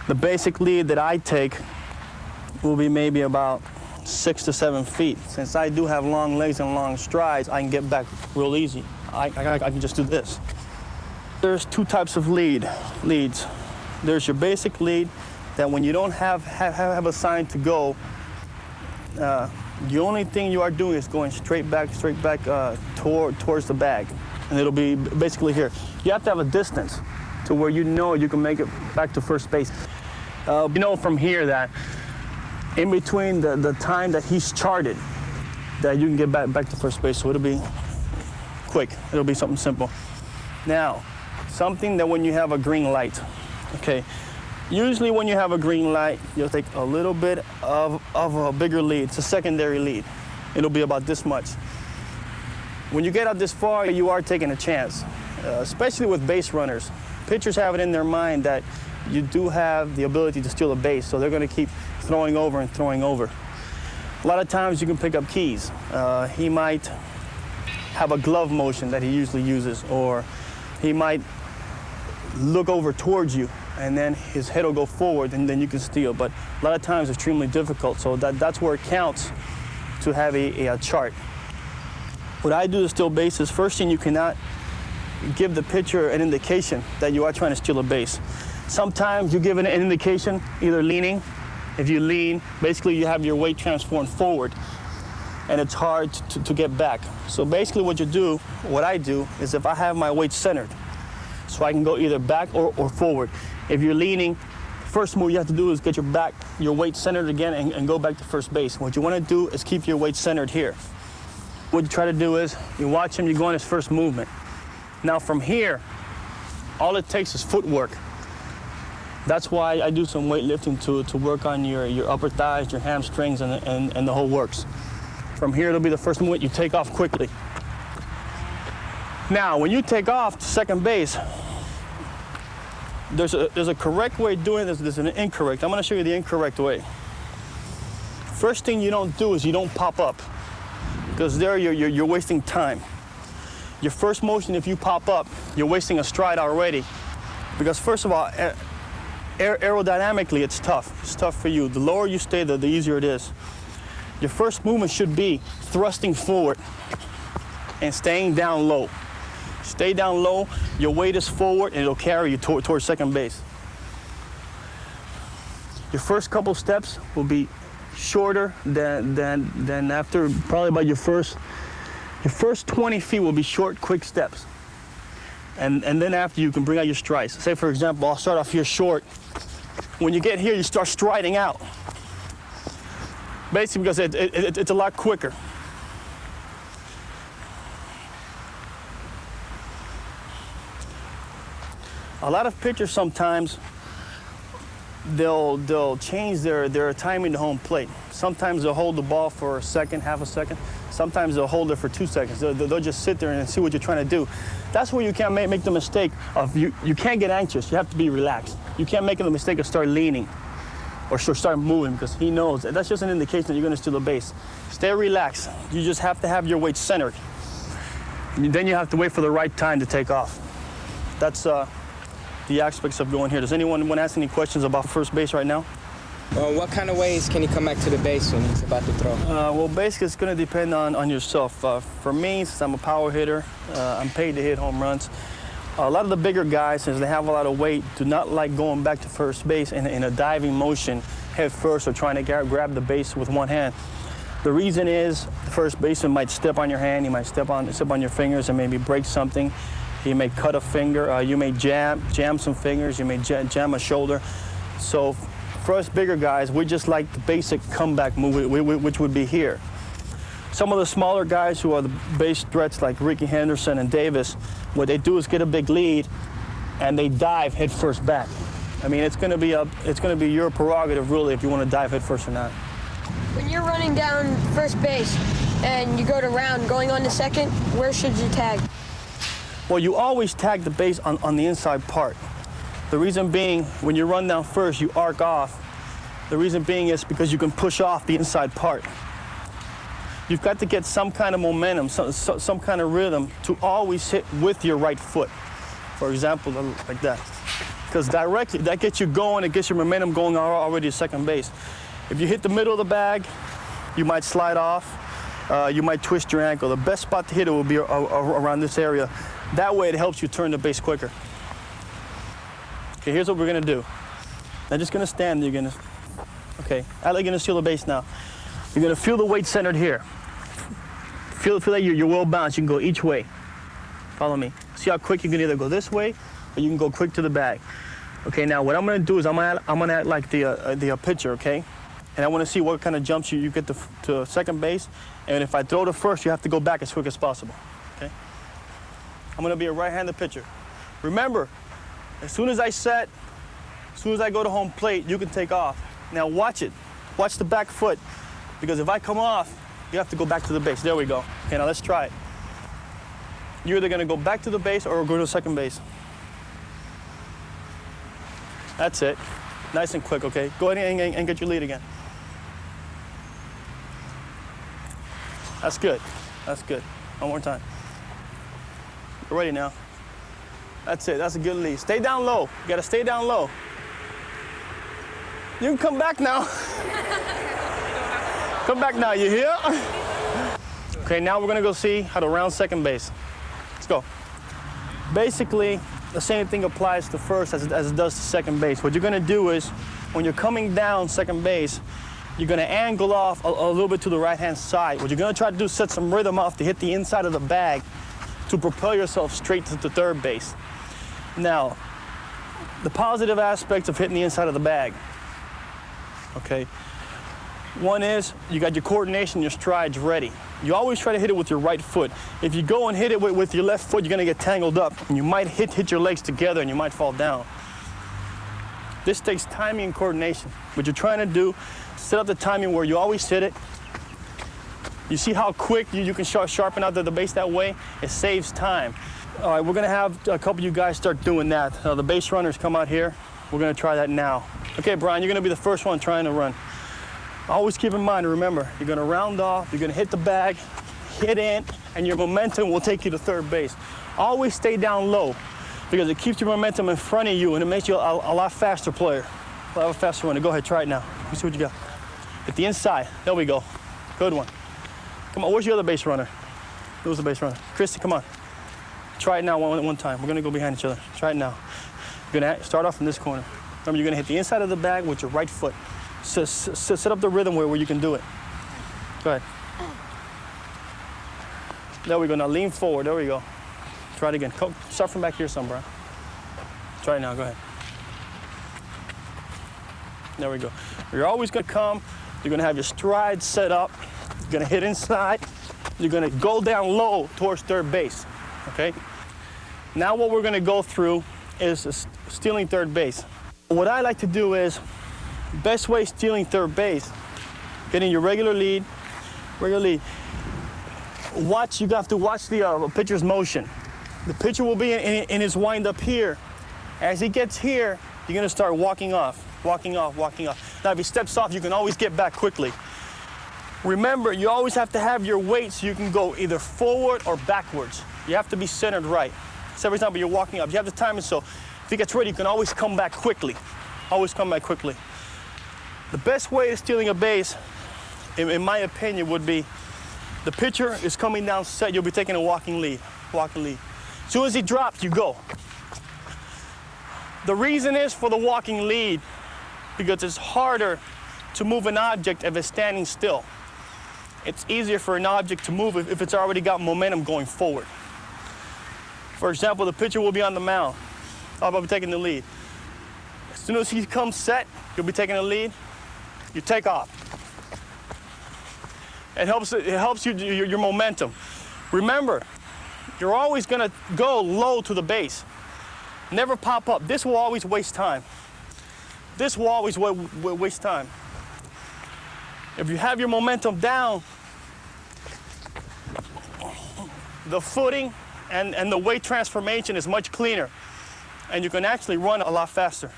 The basic lead that I take will be maybe about 6 to 7 feet. Since I do have long legs and long strides, I can get back real easy. I can just do this. There's two types of leads. There's your basic lead that when you don't have a sign to go, the only thing you are doing is going straight back towards the bag. And it'll be basically here. You have to have a distance to where you know you can make it back to first base. You know from here that in between the time that he's charted, that you can get back to first base. So it'll be quick. It'll be something simple. Now, something that when you have a green light, okay, usually when you have a green light, you'll take a little bit of a bigger lead. It's a secondary lead. It'll be about this much. When you get out this far, you are taking a chance, especially with base runners. Pitchers have it in their mind that you do have the ability to steal a base, so they're going to keep throwing over and throwing over. A lot of times you can pick up keys. He might have a glove motion that he usually uses, or he might look over towards you and then his head will go forward and then you can steal. But a lot of times it's extremely difficult, so that's where it counts to have a chart. What I do to steal bases, first thing, you cannot give the pitcher an indication that you are trying to steal a base. Sometimes you give an indication, either leaning. If you lean, basically you have your weight transformed forward and it's hard to get back. So basically what I do is if I have my weight centered, so I can go either back or forward. If you're leaning, first move you have to do is get your weight centered again and go back to first base. What you want to do is keep your weight centered here. What you try to do is you watch him, you go on his first movement. Now from here, all it takes is footwork. That's why I do some weightlifting to work on your upper thighs, your hamstrings, and the whole works. From here, it'll be the first movement. You take off quickly. Now, when you take off to second base, there's a correct way of doing this. There's an incorrect. I'm going to show you the incorrect way. First thing you don't do is you don't pop up, because there you're wasting time. Your first motion, if you pop up, you're wasting a stride already, because first of all, aerodynamically, it's tough. It's tough for you. The lower you stay, the easier it is. Your first movement should be thrusting forward and staying down low. Stay down low, your weight is forward, and it'll carry you towards second base. Your first couple steps will be shorter than after, probably about your first 20 feet will be short, quick steps. And then after you can bring out your strides. Say for example, I'll start off here short. When you get here, you start striding out. Basically because it's a lot quicker. A lot of pitchers sometimes, they'll change their timing to home plate. Sometimes they'll hold the ball for a second, half a second. Sometimes they'll hold it for 2 seconds. They'll just sit there and see what you're trying to do. That's where you can't make the mistake of, you can't get anxious. You have to be relaxed. You can't make the mistake of start leaning or start moving, because he knows that's just an indication that you're going to steal a base. Stay relaxed. You just have to have your weight centered. Then you have to wait for the right time to take off. That's the aspects of going here. Does anyone want to ask any questions about first base right now? What kind of ways can he come back to the base when he's about to throw? Well, basically, it's going to depend on yourself. For me, since I'm a power hitter, I'm paid to hit home runs. A lot of the bigger guys, since they have a lot of weight, do not like going back to first base in a diving motion head first or trying to grab the base with one hand. The reason is the first baseman might step on your hand, he might step on your fingers and maybe break something. He may cut a finger, you may jam some fingers, you may jam a shoulder. So for us bigger guys, we just like the basic comeback move, which would be here. Some of the smaller guys who are the base threats like Ricky Henderson and Davis, what they do is get a big lead and they dive head first back. I mean, it's going to be your prerogative really if you want to dive head first or not. When you're running down first base and you go to round, going on to second, where should you tag? Well, you always tag the base on the inside part. The reason being, when you run down first, you arc off. The reason being is because you can push off the inside part. You've got to get some kind of momentum, some kind of rhythm to always hit with your right foot. For example, like that. because directly, that gets you going, it gets your momentum going already to second base. If you hit the middle of the bag, you might slide off, you might twist your ankle. The best spot to hit it will be around this area. That way it helps you turn the base quicker. Okay, here's what we're gonna do. I'm just gonna stand, you're gonna, okay, you're gonna steal the base now. You're gonna feel the weight centered here. Feel that you're well balanced, you can go each way. Follow me. See how quick you can either go this way, or you can go quick to the bag. Okay, now what I'm gonna do is I'm gonna act like the pitcher, okay? And I wanna see what kind of jumps you get to second base. And if I throw to first, you have to go back as quick as possible, okay? I'm gonna be a right-handed pitcher. Remember, as soon as I set, as soon as I go to home plate, you can take off. Now watch it. Watch the back foot, because if I come off, you have to go back to the base. There we go. Okay, now let's try it. You're either gonna go back to the base or go to second base. That's it. Nice and quick, okay? Go ahead and get your lead again. That's good. That's good. One more time. You're ready now. That's it. That's a good lead. Stay down low. You gotta stay down low. You can come back now. Come back now. You hear? Okay, now we're gonna go see how to round second base. Let's go. Basically, the same thing applies to first as it does to second base. What you're gonna do is, when you're coming down second base, you're gonna angle off a little bit to the right-hand side. What you're gonna try to do is set some rhythm off to hit the inside of the bag to propel yourself straight to third base. Now, the positive aspects of hitting the inside of the bag, okay? One is, you got your coordination, your strides ready. You always try to hit it with your right foot. If you go and hit it with your left foot, you're gonna get tangled up, and you might hit your legs together and you might fall down. This takes timing and coordination. What you're trying to do, set up the timing where you always hit it. You see how quick you can sharpen out the base that way? It saves time. All right, we're gonna have a couple of you guys start doing that. The base runners come out here. We're gonna try that now. Okay, Brian, you're gonna be the first one trying to run. Always keep in mind, remember, you're gonna round off, you're gonna hit the bag, hit in, and your momentum will take you to third base. Always stay down low, because it keeps your momentum in front of you and it makes you a lot faster player. A lot faster runner. Go ahead, try it now. Let me see what you got. Hit the inside. There we go. Good one. Come on, where's your other base runner? Who's the base runner? Christy, come on. Try it now one time. We're gonna go behind each other. Try it now. You're gonna start off in this corner. Remember, you're gonna hit the inside of the bag with your right foot. Set up the rhythm where you can do it. Go ahead. There we go. Now lean forward. There we go. Try it again. Start from back here some, bro. Try it now. Go ahead. There we go. You're always gonna come. You're gonna have your stride set up. You're gonna hit inside. You're gonna go down low towards third base. Okay? Now what we're gonna go through is stealing third base. What I like to do is, best way stealing third base, getting your regular lead. Watch, you have to watch the pitcher's motion. The pitcher will be in his wind up here. As he gets here, you're gonna start walking off. Now if he steps off, you can always get back quickly. Remember, you always have to have your weight so you can go either forward or backwards. You have to be centered right. So every time you're walking up, you have to time it so if he gets ready, you can always come back quickly. Always come back quickly. The best way of stealing a base, in my opinion, would be the pitcher is coming down set, you'll be taking a walking lead. As soon as he drops, you go. The reason is for the walking lead, because it's harder to move an object if it's standing still. It's easier for an object to move if it's already got momentum going forward. For example, the pitcher will be on the mound. I'll be taking the lead. As soon as he comes set, you'll be taking the lead. You take off. It helps you your momentum. Remember, you're always gonna go low to the base. Never pop up. This will always waste time. This will always waste time. If you have your momentum down, the footing and the weight transformation is much cleaner, and you can actually run a lot faster.